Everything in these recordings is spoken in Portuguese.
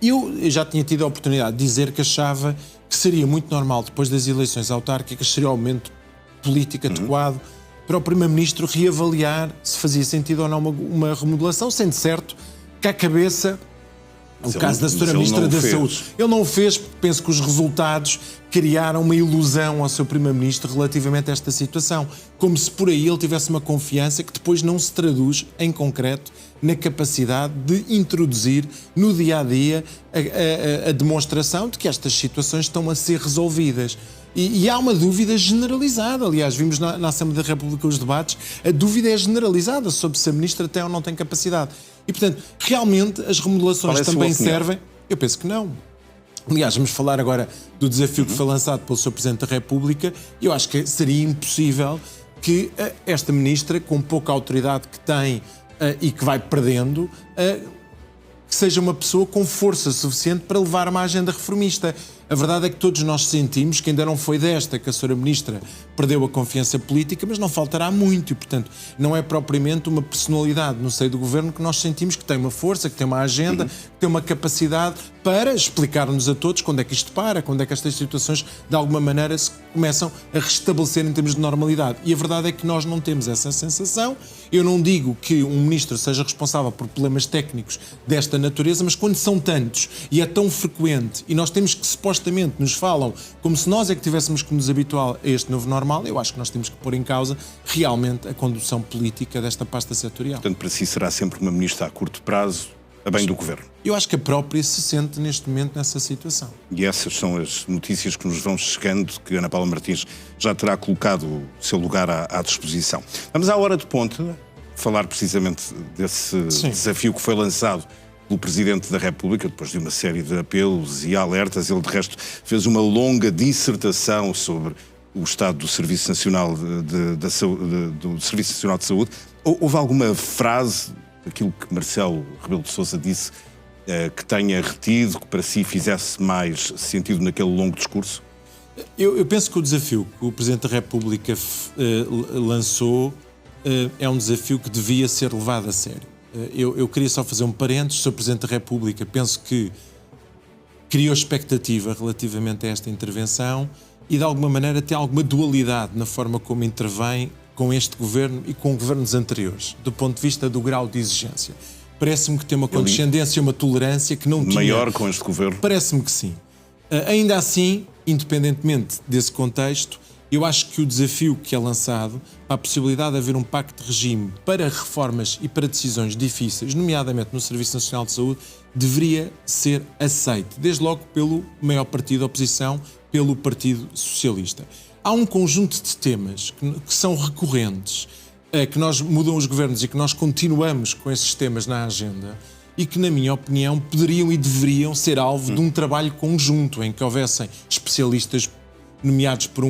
Eu já tinha tido a oportunidade de dizer que achava que seria muito normal, depois das eleições autárquicas, seria o momento político adequado para o Primeiro-Ministro reavaliar se fazia sentido ou não uma remodelação, sendo certo que à cabeça, o caso da Sra. Ministra da Saúde, ele não o fez, porque penso que os resultados criaram uma ilusão ao seu Primeiro-Ministro relativamente a esta situação, como se por aí ele tivesse uma confiança que depois não se traduz em concreto na capacidade de introduzir no dia-a-dia a demonstração de que estas situações estão a ser resolvidas. E há uma dúvida generalizada. Aliás, vimos na Assembleia da República os debates, a dúvida é generalizada sobre se a Ministra tem ou não tem capacidade. E, portanto, realmente as remodelações também servem? Eu penso que não. Aliás, vamos falar agora do desafio que foi lançado pelo Sr. Presidente da República, e eu acho que seria impossível que esta Ministra, com pouca autoridade que tem e que vai perdendo, que seja uma pessoa com força suficiente para levar uma agenda reformista. A verdade é que todos nós sentimos que ainda não foi desta que a Sra. Ministra perdeu a confiança política, mas não faltará muito e, portanto, não é propriamente uma personalidade no seio do Governo que nós sentimos que tem uma força, que tem uma agenda, que tem uma capacidade para explicar-nos a todos quando é que isto para, quando é que estas situações, de alguma maneira, se começam a restabelecer em termos de normalidade. E a verdade é que nós não temos essa sensação. Eu não digo que um Ministro seja responsável por problemas técnicos desta natureza, mas quando são tantos e é tão frequente e nós temos que supostamente nos falam como se nós é que tivéssemos que nos habituar a este novo normal, eu acho que nós temos que pôr em causa realmente a condução política desta pasta setorial. Portanto, para si será sempre uma Ministra a curto prazo, a bem do Governo? Eu acho que a própria se sente neste momento nessa situação. E essas são as notícias que nos vão chegando, que Ana Paula Martins já terá colocado o seu lugar à disposição. Vamos à hora de ponte, falar precisamente desse desafio que foi lançado pelo Presidente da República, depois de uma série de apelos e alertas. Ele, de resto, fez uma longa dissertação sobre o estado do Serviço Nacional do Serviço Nacional de Saúde. Houve alguma frase, aquilo que Marcelo Rebelo de Sousa disse, que tenha retido, que para si fizesse mais sentido naquele longo discurso? Eu penso que o desafio que o Presidente da República lançou é um desafio que devia ser levado a sério. Eu queria só fazer um parênteses. O Sr. Presidente da República penso que criou expectativa relativamente a esta intervenção e de alguma maneira tem alguma dualidade na forma como intervém com este Governo e com governos anteriores, do ponto de vista do grau de exigência. Parece-me que tem uma condescendência e uma tolerância que não tinha. Maior com este Governo? Parece-me que sim. Ainda assim, independentemente desse contexto, eu acho que o desafio que é lançado, a possibilidade de haver um pacto de regime para reformas e para decisões difíceis, nomeadamente no Serviço Nacional de Saúde, deveria ser aceito, desde logo pelo maior partido da oposição, pelo Partido Socialista. Há um conjunto de temas que são recorrentes, que nós mudam os governos e que nós continuamos com esses temas na agenda e que, na minha opinião, poderiam e deveriam ser alvo de um trabalho conjunto em que houvessem especialistas nomeados por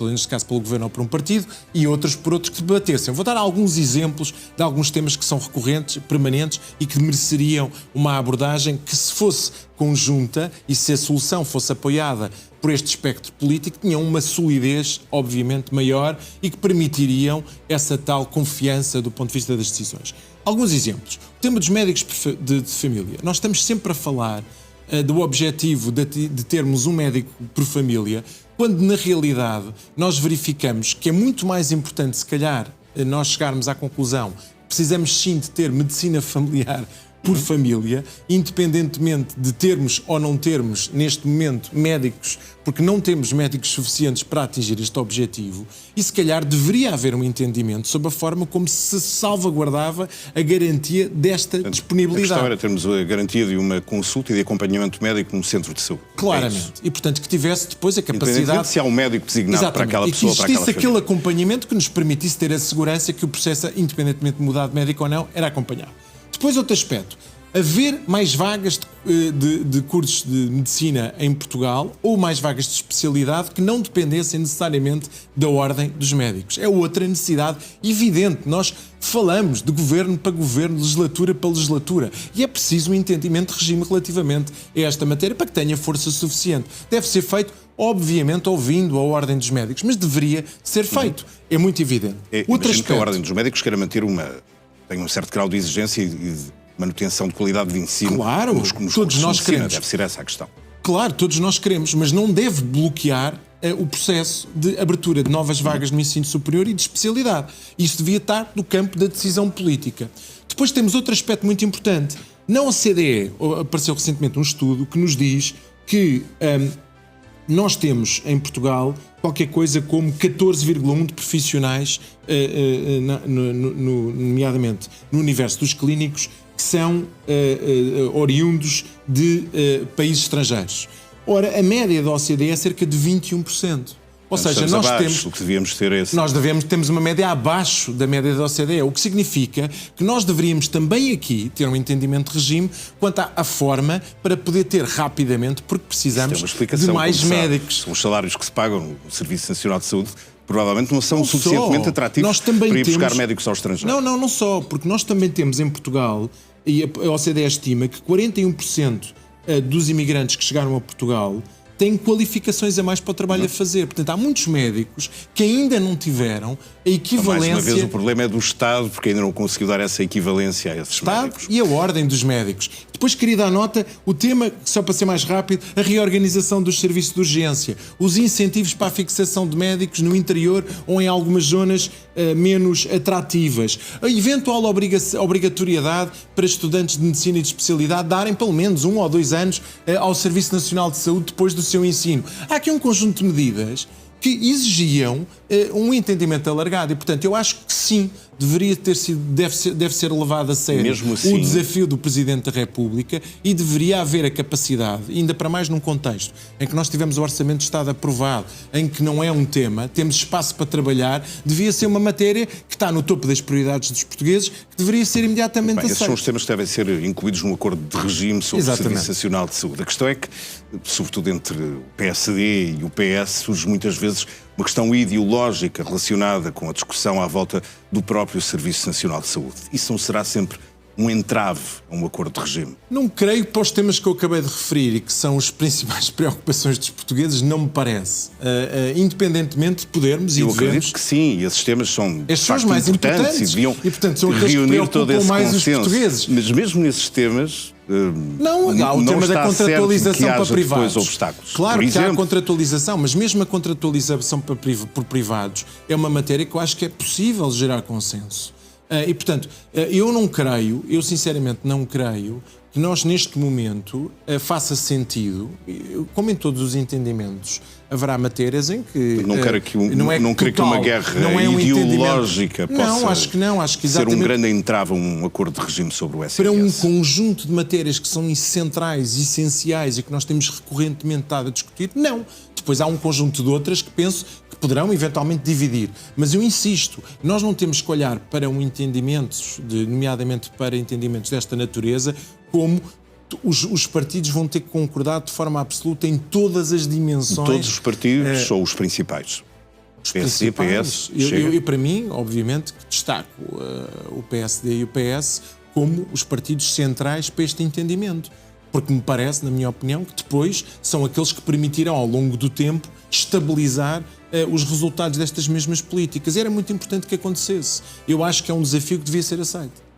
neste caso pelo Governo ou por um partido, e outros por outros que debatessem. Vou dar alguns exemplos de alguns temas que são recorrentes, permanentes e que mereceriam uma abordagem que, se fosse conjunta e se a solução fosse apoiada por este espectro político, tinham uma solidez, obviamente, maior e que permitiriam essa tal confiança do ponto de vista das decisões. Alguns exemplos. O tema dos médicos de família. Nós estamos sempre a falar do objetivo de termos um médico por família, quando na realidade nós verificamos que é muito mais importante, se calhar, nós chegarmos à conclusão que precisamos sim de ter medicina familiar por família, independentemente de termos ou não termos, neste momento, médicos, porque não temos médicos suficientes para atingir este objetivo, e se calhar deveria haver um entendimento sobre a forma como se salvaguardava a garantia desta disponibilidade. A questão era termos a garantia de uma consulta e de acompanhamento médico no centro de saúde. Claramente. E, portanto, que tivesse depois a capacidade... se há um médico designado para aquela pessoa, para aquela família. E que existisse aquele acompanhamento que nos permitisse ter a segurança que o processo, independentemente de mudar de médico ou não, era acompanhado. Depois, outro aspecto, haver mais vagas de cursos de medicina em Portugal ou mais vagas de especialidade que não dependessem necessariamente da ordem dos médicos. É outra necessidade evidente. Nós falamos de governo para governo, legislatura para legislatura, e é preciso um entendimento de regime relativamente a esta matéria para que tenha força suficiente. Deve ser feito, obviamente, ouvindo a ordem dos médicos, mas deveria ser feito. É muito evidente. Imagino que a ordem dos médicos queira manter tem um certo grau de exigência manutenção de qualidade de ensino. Claro, nos todos nós queremos. Deve ser essa a questão. Claro, todos nós queremos, mas não deve bloquear o processo de abertura de novas vagas no ensino superior e de especialidade. Isso devia estar no campo da decisão política. Depois temos outro aspecto muito importante. Na OCDE apareceu recentemente um estudo que nos diz que nós temos em Portugal qualquer coisa como 14,1 de profissionais, nomeadamente no universo dos clínicos, que são oriundos de países estrangeiros. Ora, a média da OCDE é cerca de 21%. Ou seja, nós temos... O que devíamos ter esse. Nós temos uma média abaixo da média da OCDE, o que significa que nós deveríamos também aqui ter um entendimento de regime quanto à forma para poder ter rapidamente, porque precisamos de mais médicos. Os salários que se pagam no Serviço Nacional de Saúde provavelmente não são suficientemente atrativos para ir buscar médicos ao estrangeiro. Não só, porque nós também temos em Portugal, e a OCDE estima que 41% dos imigrantes que chegaram a Portugal têm qualificações a mais para o trabalho a fazer. Portanto, há muitos médicos que ainda não tiveram a equivalência... Mais uma vez, o problema é do Estado, porque ainda não conseguiu dar essa equivalência a esses médicos. E a ordem dos médicos. Depois, queria dar nota, o tema, só para ser mais rápido, a reorganização dos serviços de urgência, os incentivos para a fixação de médicos no interior ou em algumas zonas menos atrativas, a eventual obrigatoriedade para estudantes de medicina e de especialidade darem pelo menos 1 ou 2 anos ao Serviço Nacional de Saúde depois do seu ensino. Há aqui um conjunto de medidas que exigiam um entendimento alargado e, portanto, eu acho que sim, deve ser levado a sério mesmo assim, o desafio do Presidente da República e deveria haver a capacidade, ainda para mais num contexto em que nós tivemos o Orçamento de Estado aprovado, em que não é um tema, temos espaço para trabalhar, devia ser uma matéria que está no topo das prioridades dos portugueses, que deveria ser imediatamente aceita. Esses são os temas que devem ser incluídos num acordo de regime sobre o Serviço Nacional de Saúde. A questão é que, sobretudo entre o PSD e o PS, surge muitas vezes uma questão ideológica relacionada com a discussão à volta do próprio Serviço Nacional de Saúde. Isso não será sempre um entrave a um acordo de regime? Não creio, para os temas que eu acabei de referir e que são as principais preocupações dos portugueses, não me parece. Independentemente de podermos e devemos... Eu acredito que sim, e esses temas são os mais importantes e deviam portanto, são reunir todo esse mais consenso. Os portugueses. Mas mesmo nesses temas... Há o tema da contratualização para privados. Obstáculos. Claro que há a contratualização, mas mesmo a contratualização por privados é uma matéria que eu acho que é possível gerar consenso. E, portanto, eu sinceramente não creio que nós neste momento faça sentido, como em todos os entendimentos, haverá matérias em que... Não quero que uma guerra ideológica possa ser um grande entrave a um acordo de regime sobre o SNS. Para um conjunto de matérias que são centrais, essenciais e que nós temos recorrentemente estado a discutir, não. Depois há um conjunto de outras que penso que poderão eventualmente dividir. Mas eu insisto, nós não temos que olhar para nomeadamente para entendimentos desta natureza, como os partidos vão ter que concordar de forma absoluta em todas as dimensões. Todos os partidos ou os principais? Os PSD, PS, eu, para mim, obviamente, que destaco o PSD e o PS como os partidos centrais para este entendimento. Porque me parece, na minha opinião, que depois são aqueles que permitirão, ao longo do tempo, estabilizar os resultados destas mesmas políticas. E era muito importante que acontecesse. Eu acho que é um desafio que devia ser aceito.